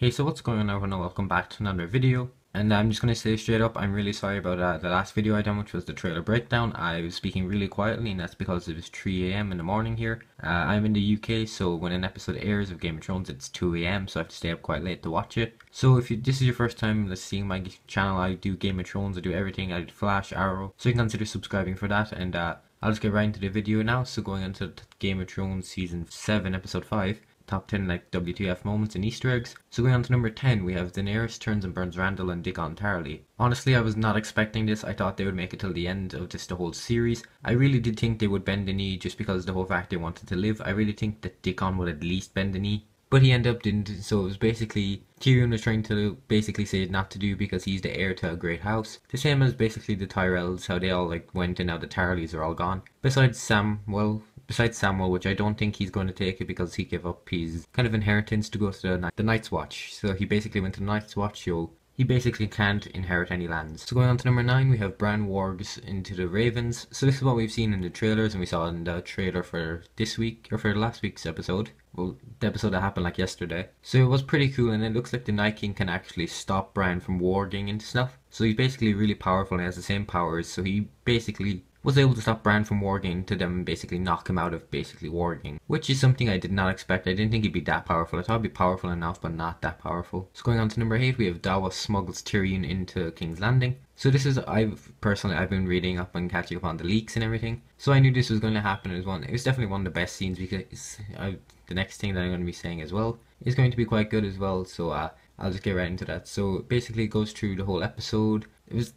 Hey, so what's going on everyone, and welcome back to another video. And I'm just going to say straight up, I'm really sorry about the last video I done, which was the trailer breakdown. I was speaking really quietly, and that's because it was 3 a.m. in the morning here. I'm in the UK, so when an episode airs of Game of Thrones, it's 2 a.m., so I have to stay up quite late to watch it. So if this is your first time seeing my channel, I do Game of Thrones, I do everything, I do Flash, Arrow, so you can consider subscribing for that, and I'll just get right into the video now. So going into Game of Thrones Season 7, Episode 5. Top 10 like WTF moments and Easter eggs. So going on to number 10, we have Daenerys turns and burns Randall and Dickon Tarly. Honestly, I was not expecting this. I thought they would make it till the end of just the whole series. I really did think they would bend the knee just because of the whole fact they wanted to live. I really think that Dickon would at least bend the knee. But he ended up didn't, so it was basically Tyrion was trying to basically say not to do because he's the heir to a great house. The same as basically the Tyrells, how they all went and now the Tarleys are all gone. Besides Samuel, which I don't think he's going to take it because he gave up his kind of inheritance to go to the Night's Watch. So he basically went to the Night's Watch, so he basically can't inherit any lands. So going on to number 9, we have Bran wargs into the Ravens. So this is what we've seen in the trailers, and we saw in the trailer for this week, or for last week's episode. Well, the episode that happened yesterday. So it was pretty cool, and it looks like the Night King can actually stop Bran from warging into stuff. So he's basically really powerful and has the same powers, so he basically was able to stop Bran from warging to them basically knock him out of basically warging. Which is something I did not expect. I didn't think he'd be that powerful. I thought he'd be powerful enough, but not that powerful. So going on to number 8, we have Davos smuggles Tyrion into King's Landing. So this is, I've been reading up and catching up on the leaks and everything. So I knew this was going to happen. It was definitely one of the best scenes because the next thing that I'm going to be saying as well is going to be quite good as well. So I'll just get right into that. So basically it goes through the whole episode. It was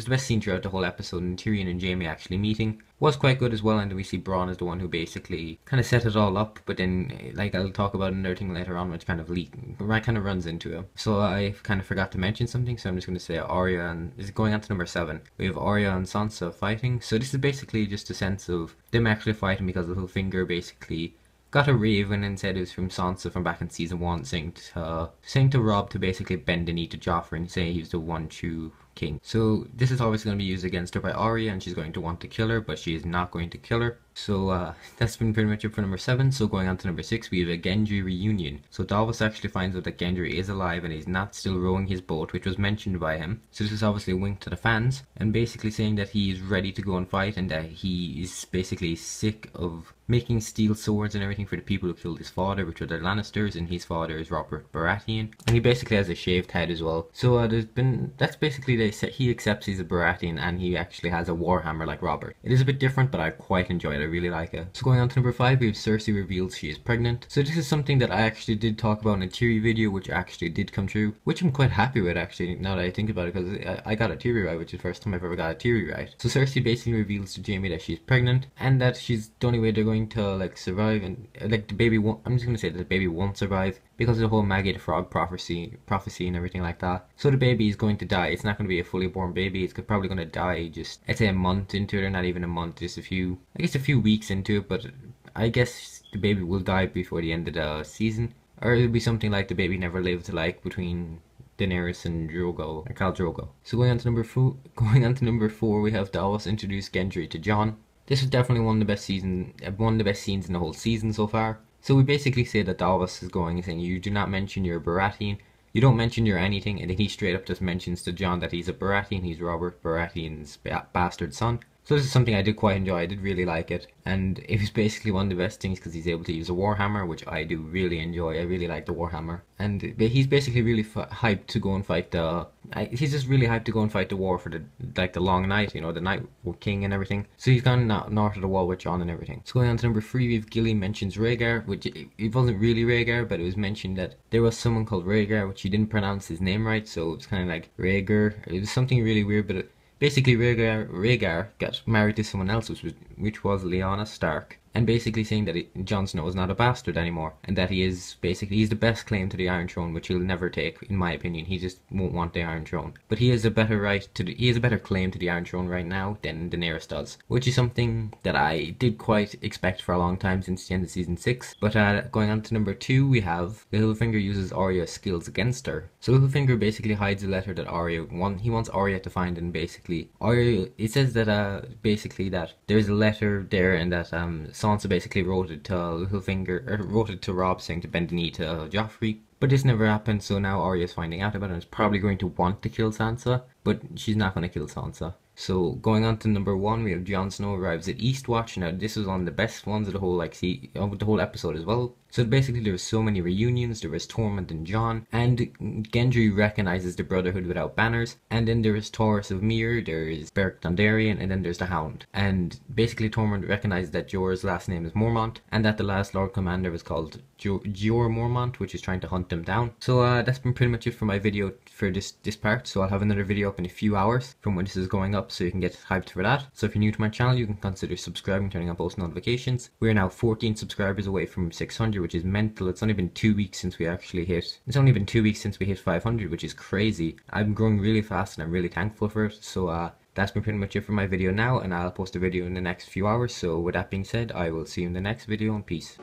the best scene throughout the whole episode, and Tyrion and Jaime actually meeting was quite good as well. And then we see Bronn as the one who basically kind of set it all up, but then I'll talk about another thing later on which kind of runs into him. So I kind of forgot to mention something, so I'm just going to say Arya, and this is going on to number 7. We have Arya and Sansa fighting. So this is basically just a sense of them actually fighting because Littlefinger basically got a raven and said it was from Sansa from back in season 1, saying to Robb to basically bend the knee to Joffrey and say he's the one true king. So this is obviously going to be used against her by Arya, and she's going to want to kill her, but she is not going to kill her. So that's been pretty much it for number 7. So going on to number 6, we have a Gendry reunion. So Davos actually finds out that Gendry is alive and he's not still rowing his boat, which was mentioned by him. So this is obviously a wink to the fans, and basically saying that he is ready to go and fight, and that he is basically sick of making steel swords and everything for the people who killed his father, which were the Lannisters, and his father is Robert Baratheon, and he basically has a shaved head as well. So that's basically he accepts he's a Baratheon, and he actually has a warhammer like Robert. It is a bit different, but I quite enjoy it. I really like it. So going on to number 5, we have Cersei reveals she is pregnant. So this is something that I actually did talk about in a theory video, which actually did come true, which I'm quite happy with actually now that I think about it, because I got a theory right, which is the first time I've ever got a theory right. So Cersei basically reveals to Jaime that she's pregnant, and that she's the only way they're going to survive, and the baby won't, I'm just gonna say that the baby won't survive because of the whole Maggie the Frog prophecy and everything like that. So the baby is going to die. It's not going to be a fully born baby. It's probably going to die just, I'd say, a month into it, or not even a month, just a few weeks into it. But I guess the baby will die before the end of the season, or it'll be something like the baby never lived, between Daenerys and Drogo, or Khal Drogo. So going on to number 4, we have Davos introduce Gendry to Jon. This was definitely one of the best scenes in the whole season so far. So we basically say that Davos is going and saying, you do not mention your Baratheon, you don't mention your anything, and then he straight up just mentions to Jon that he's a Baratheon, he's Robert Baratheon's bastard son. So this is something I did quite enjoy. I did really like it, and it was basically one of the best things because he's able to use a warhammer, which I do really enjoy. I really like the warhammer, and he's basically really hyped to go and fight he's just really hyped to go and fight the war for the long night, the Night King and everything. So he's gone north of the wall with Jon and everything. So going on to number 3, we have Gilly mentions Rhaegar, which it wasn't really Rhaegar, but it was mentioned that there was someone called Rhaegar, which he didn't pronounce his name right, so it's kind of like Rhaegar. It was something really weird, but basically Rhaegar got married to someone else, which was Lyanna Stark, and basically saying that Jon Snow is not a bastard anymore, and that he's the best claim to the Iron Throne, which he'll never take, in my opinion. He just won't want the Iron Throne, but he has a better claim to the Iron Throne right now than Daenerys does, which is something that I did quite expect for a long time since the end of season 6. But going on to number 2, we have Littlefinger uses Arya's skills against her. So Littlefinger basically hides a letter that he wants Arya to find, and basically Arya, it says that basically that there's a letter there, and that Sansa basically wrote it to Littlefinger, or wrote it to Robb saying to bend the knee to Joffrey. But this never happened, so now Arya's finding out about it and is probably going to want to kill Sansa, but she's not going to kill Sansa. So going on to number 1, we have Jon Snow arrives at Eastwatch. Now this was one of the best ones of the whole of the whole episode as well. So basically there was so many reunions. There was Tormund and Jon, and Gendry recognizes the Brotherhood without banners. And then there is Taurus of Myr, there is Beric Dondarrion, and then there's the Hound. And basically Tormund recognized that Jorah's last name is Mormont, and that the last Lord Commander was called Jorah Mormont, which is trying to hunt them down. So that's been pretty much it for my video for this part. So I'll have another video up in a few hours from when this is going up, so you can get hyped for that. So if you're new to my channel, you can consider subscribing, turning on post notifications. We're now 14 subscribers away from 600, which is mental. It's only been 2 weeks since we actually hit. It's only been 2 weeks since we hit 500, which is crazy. I'm growing really fast, and I'm really thankful for it. So that's been pretty much it for my video now, and I'll post a video in the next few hours. So with that being said, I will see you in the next video, and peace.